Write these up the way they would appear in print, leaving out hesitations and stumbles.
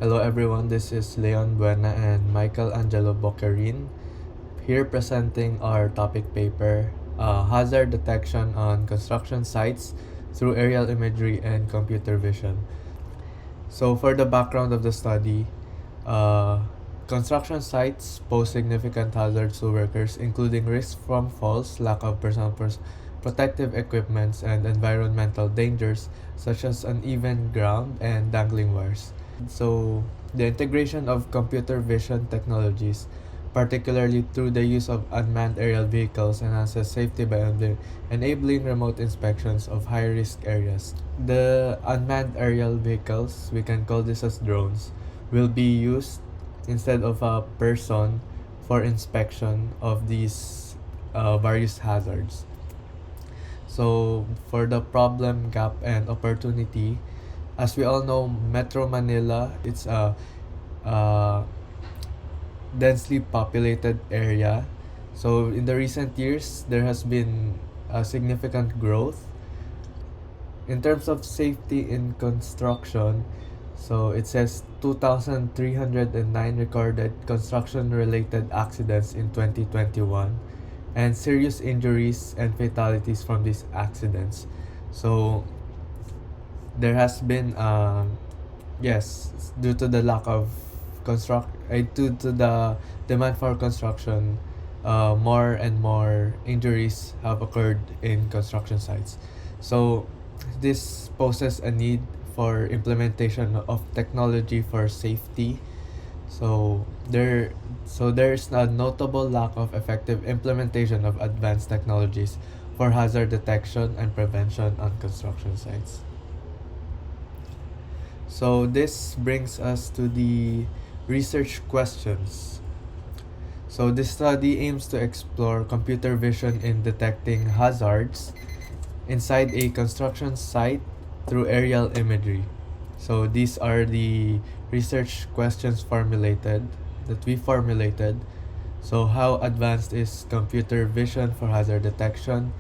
Hello everyone, this is Leon Buena and Michael Angelo Boccarin here presenting our topic paper, Hazard Detection on Construction Sites through Aerial Imagery and Computer Vision. So for the background of the study, uh, construction sites pose significant hazards to workers, including risks from falls, lack of personal protective equipments, and environmental dangers such as uneven ground and dangling wires. So, the integration of computer vision technologies, particularly through the use of unmanned aerial vehicles, enhances safety by enabling remote inspections of high risk areas. The unmanned aerial vehicles, we can call this as drones, will be used instead of a person for inspection of these various hazards. So, for the problem, gap, and opportunity, as we all know, Metro Manila, it's a densely populated area. So in the recent years, there has been a significant growth. In terms of safety in construction, so it says 2,309 recorded construction-related accidents in 2021 and serious injuries and fatalities from these accidents. So there has been yes, due to the lack of due to the demand for construction, more and more injuries have occurred in construction sites. So this poses a need for implementation of technology for safety. So there's a notable lack of effective implementation of advanced technologies for hazard detection and prevention on construction sites. So this brings us to the research questions. So this study aims to explore computer vision in detecting hazards inside a construction site through aerial imagery. So these are the research questions that we formulated. So how advanced is computer vision for hazard detection?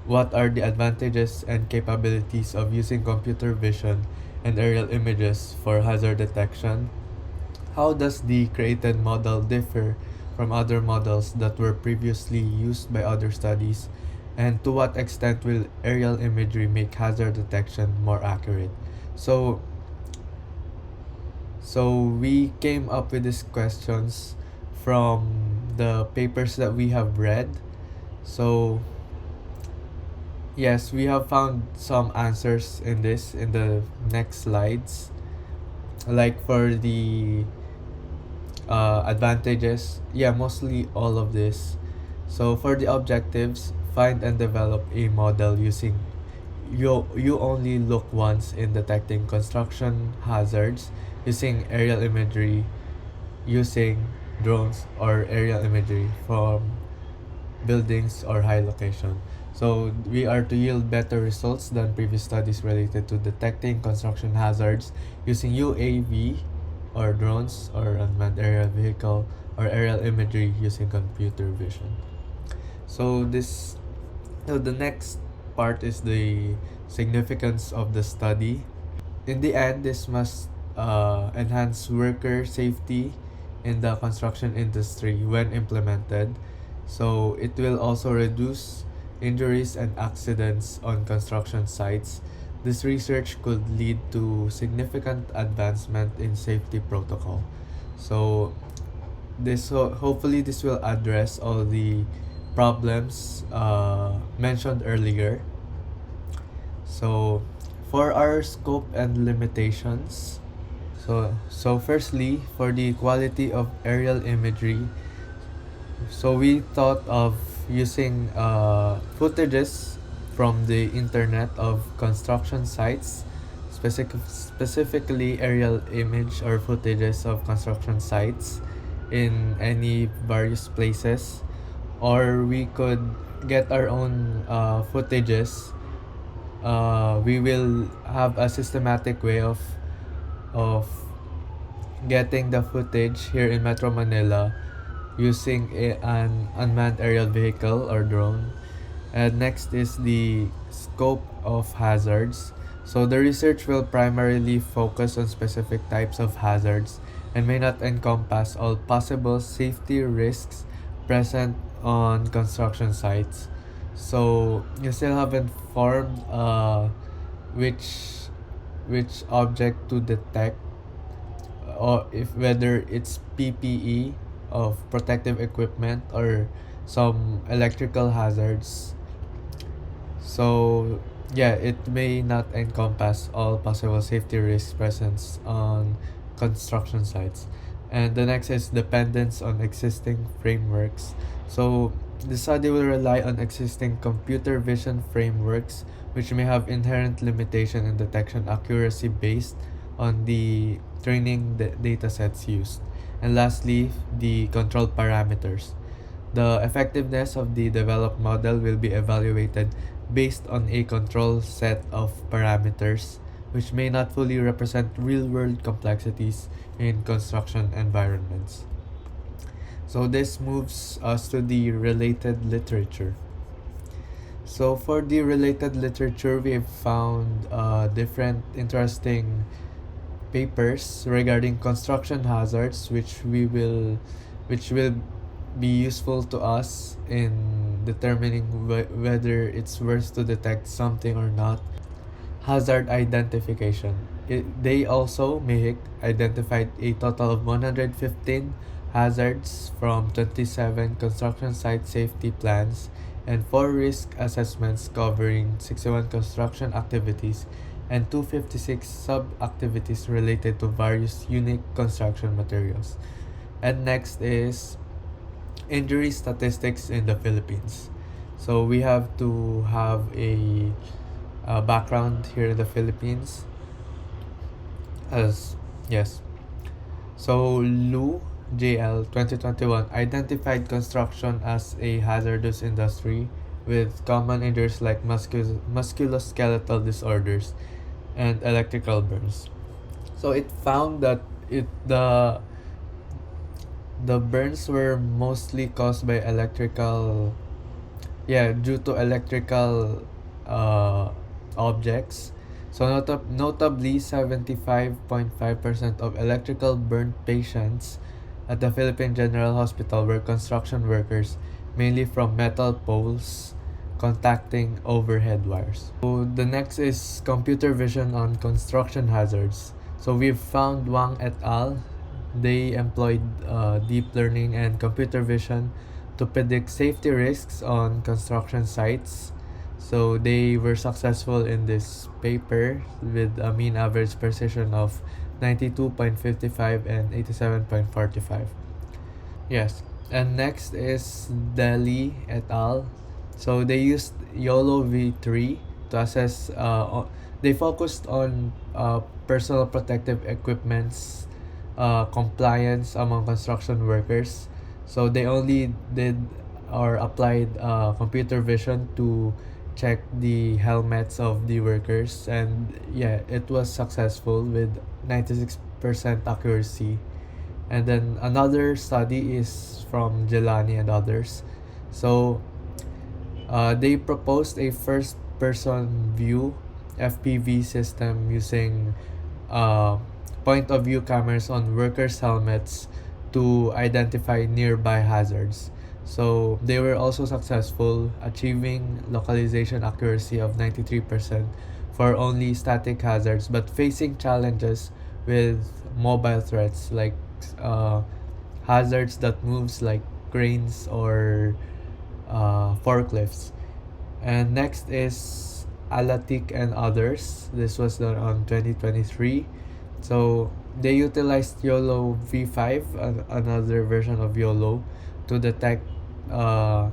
What are the advantages and capabilities of using computer vision and aerial images for hazard detection? How does the created model differ from other models that were previously used by other studies? And to what extent will aerial imagery make hazard detection more accurate? So, so we came up with these questions from the papers that we have read. So yes, we have found some answers in the next slides. Like for the advantages, yeah, mostly all of this. So for the objectives, find and develop a model using you only look once in detecting construction hazards using aerial imagery, using drones or aerial imagery from buildings or high location. So we are to yield better results than previous studies related to detecting construction hazards using UAV or drones or unmanned aerial vehicle or aerial imagery using computer vision. So the next part is the significance of the study. In the end, this must enhance worker safety in the construction industry when implemented. So it will also reduce injuries and accidents on construction sites. This research could lead to significant advancement in safety protocol. So hopefully this will address all the problems mentioned earlier. So for our scope and limitations, so firstly, for the quality of aerial imagery, so we thought of using footages from the internet of construction sites, specifically aerial image or footages of construction sites in any various places, or we could get our own footages. We will have a systematic way of getting the footage here in Metro Manila using an unmanned aerial vehicle or drone. And next is the scope of hazards. So the research will primarily focus on specific types of hazards and may not encompass all possible safety risks present on construction sites. So you still haven't formed which object to detect, or if whether it's PPE of protective equipment or some electrical hazards. So yeah, it may not encompass all possible safety risks present on construction sites. And the next is dependence on existing frameworks. So the study will rely on existing computer vision frameworks which may have inherent limitation in detection accuracy based on the training data sets used. And lastly, the control parameters. The effectiveness of the developed model will be evaluated based on a control set of parameters which may not fully represent real-world complexities in construction environments. So this moves us to the related literature. So for the related literature, we have found different interesting papers regarding construction hazards which will be useful to us in determining whether it's worth to detect something or not. Hazard identification. They also, MIHIC, identified a total of 115 hazards from 27 construction site safety plans and 4 risk assessments covering 61 construction activities and 256 sub-activities related to various unique construction materials. And next is injury statistics in the Philippines. So we have to have a background here in the Philippines. As yes, so Lu JL 2021 identified construction as a hazardous industry with common injuries like musculoskeletal disorders and electrical burns. So it found that the burns were mostly caused by due to electrical uh, objects. So notably 75.5% of electrical burn patients at the Philippine General Hospital were construction workers, mainly from metal poles contacting overhead wires. So the next is computer vision on construction hazards. So we've found Wang et al. They employed deep learning and computer vision to predict safety risks on construction sites. So they were successful in this paper with a mean average precision of 92.55 and 87.45. Yes. And next is Delhi et al. So they used YOLO V3 to assess, they focused on personal protective equipment's compliance among construction workers. So they only did or applied computer vision to check the helmets of the workers, and yeah, it was successful with 96% accuracy. And then another study is from Jelani and others. So they proposed a first person view FPV system using uh, point of view cameras on workers' helmets to identify nearby hazards. So they were also successful, achieving localization accuracy of 93% for only static hazards, but facing challenges with mobile threats like uh, hazards that moves like cranes or forklifts. And next is Alatik and others. This was done on 2023. So they utilized YOLO V5, another version of YOLO, to detect uh,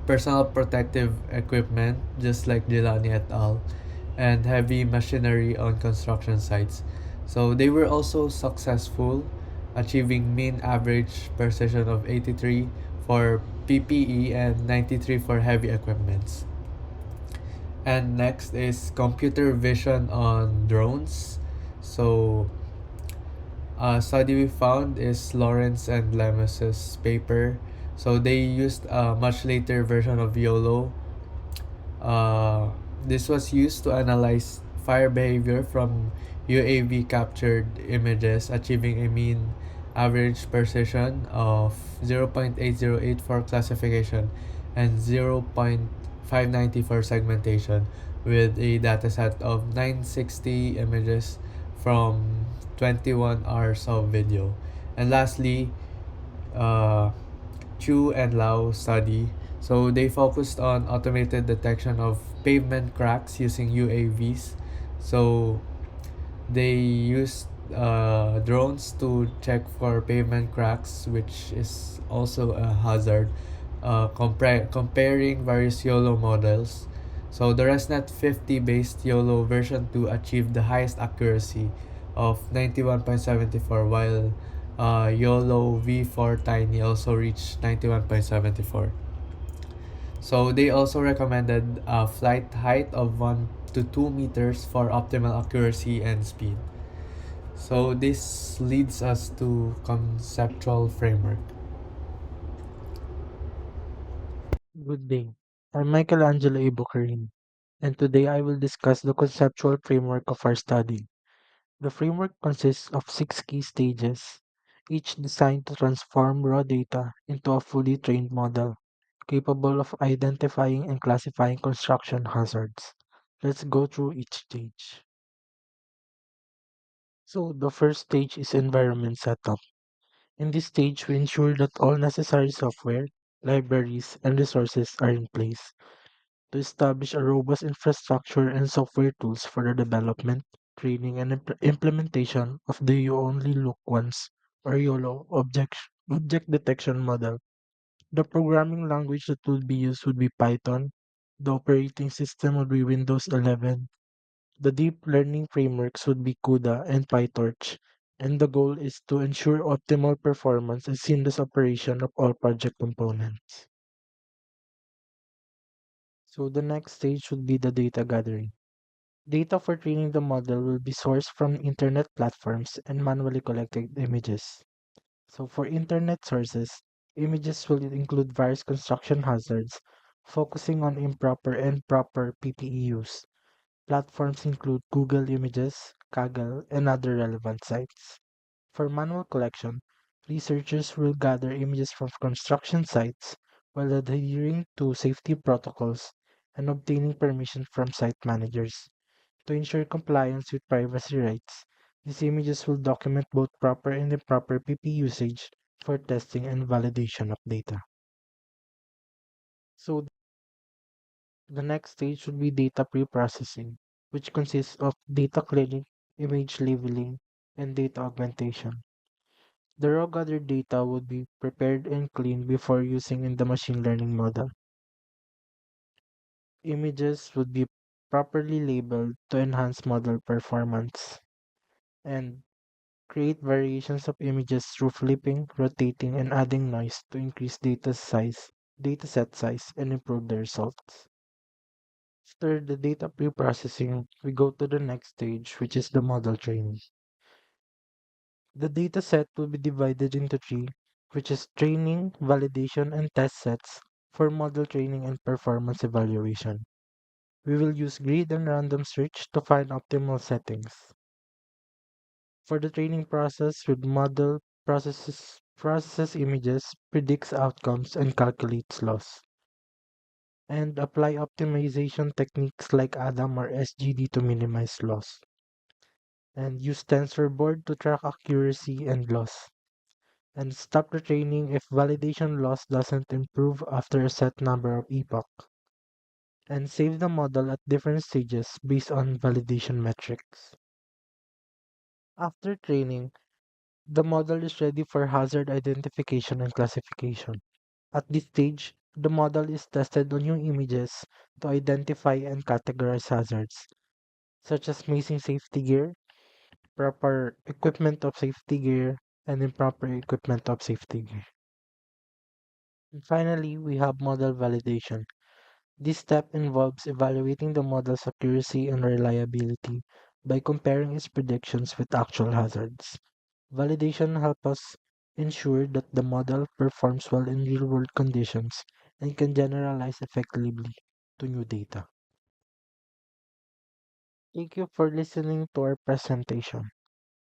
personal protective equipment, just like Jelani et al., and heavy machinery on construction sites. So they were also successful, achieving mean average precision of 83 for PPE and 93 for heavy equipments. And next is computer vision on drones. So a study we found is Lawrence and Lemos's paper. So they used a much later version of YOLO. This was used to analyze fire behavior from UAV captured images, achieving a mean average precision of 0.808 for classification and 0.590 for segmentation, with a dataset of 960 images from 21 hours of video. And lastly, uh, Chu and Lau study. So they focused on automated detection of pavement cracks using UAVs. So they used drones to check for pavement cracks, which is also a hazard, comparing various YOLO models. So the ResNet 50 based YOLO version 2 achieved the highest accuracy of 91.74, while YOLO V4 Tiny also reached 91.74. So they also recommended a flight height of 1 to 2 meters for optimal accuracy and speed. So this leads us to conceptual framework. Good day. I'm Michelangelo Ibukarin, and today I will discuss the conceptual framework of our study. The framework consists of six key stages, each designed to transform raw data into a fully trained model, capable of identifying and classifying construction hazards. Let's go through each stage. So, the first stage is environment setup. In this stage, we ensure that all necessary software, libraries, and resources are in place to establish a robust infrastructure and software tools for the development, training, and implementation of the You Only Look Once or YOLO object detection model. The programming language that would be used would be Python. The operating system would be Windows 11. The deep learning frameworks would be CUDA and PyTorch. And the goal is to ensure optimal performance and seamless operation of all project components. So the next stage would be the data gathering. Data for training the model will be sourced from internet platforms and manually collected images. So for internet sources, images will include various construction hazards, focusing on improper and proper PPE use. Platforms include Google Images, Kaggle, and other relevant sites. For manual collection, researchers will gather images from construction sites while adhering to safety protocols and obtaining permission from site managers. To ensure compliance with privacy rights, these images will document both proper and improper PP usage for testing and validation of data. So the next stage should be data pre-processing, which consists of data cleaning, image labeling, and data augmentation. The raw gathered data would be prepared and cleaned before using in the machine learning model. Images would be properly labeled to enhance model performance. And create variations of images through flipping, rotating, and adding noise to increase dataset size, and improve the results. After the data pre-processing, we go to the next stage, which is the model training. The dataset will be divided into three, which is training, validation, and test sets for model training and performance evaluation. We will use grid and random search to find optimal settings. For the training process, with model processes images, predicts outcomes, and calculates loss. And apply optimization techniques like ADAM or SGD to minimize loss. And use TensorBoard to track accuracy and loss. And stop the training if validation loss doesn't improve after a set number of epoch. And save the model at different stages based on validation metrics. After training, the model is ready for hazard identification and classification. At this stage, the model is tested on new images to identify and categorize hazards, such as missing safety gear, proper equipment of safety gear, and improper equipment of safety gear. And finally, we have model validation. This step involves evaluating the model's accuracy and reliability by comparing its predictions with actual hazards. Validation helps us ensure that the model performs well in real-world conditions and can generalize effectively to new data. Thank you for listening to our presentation.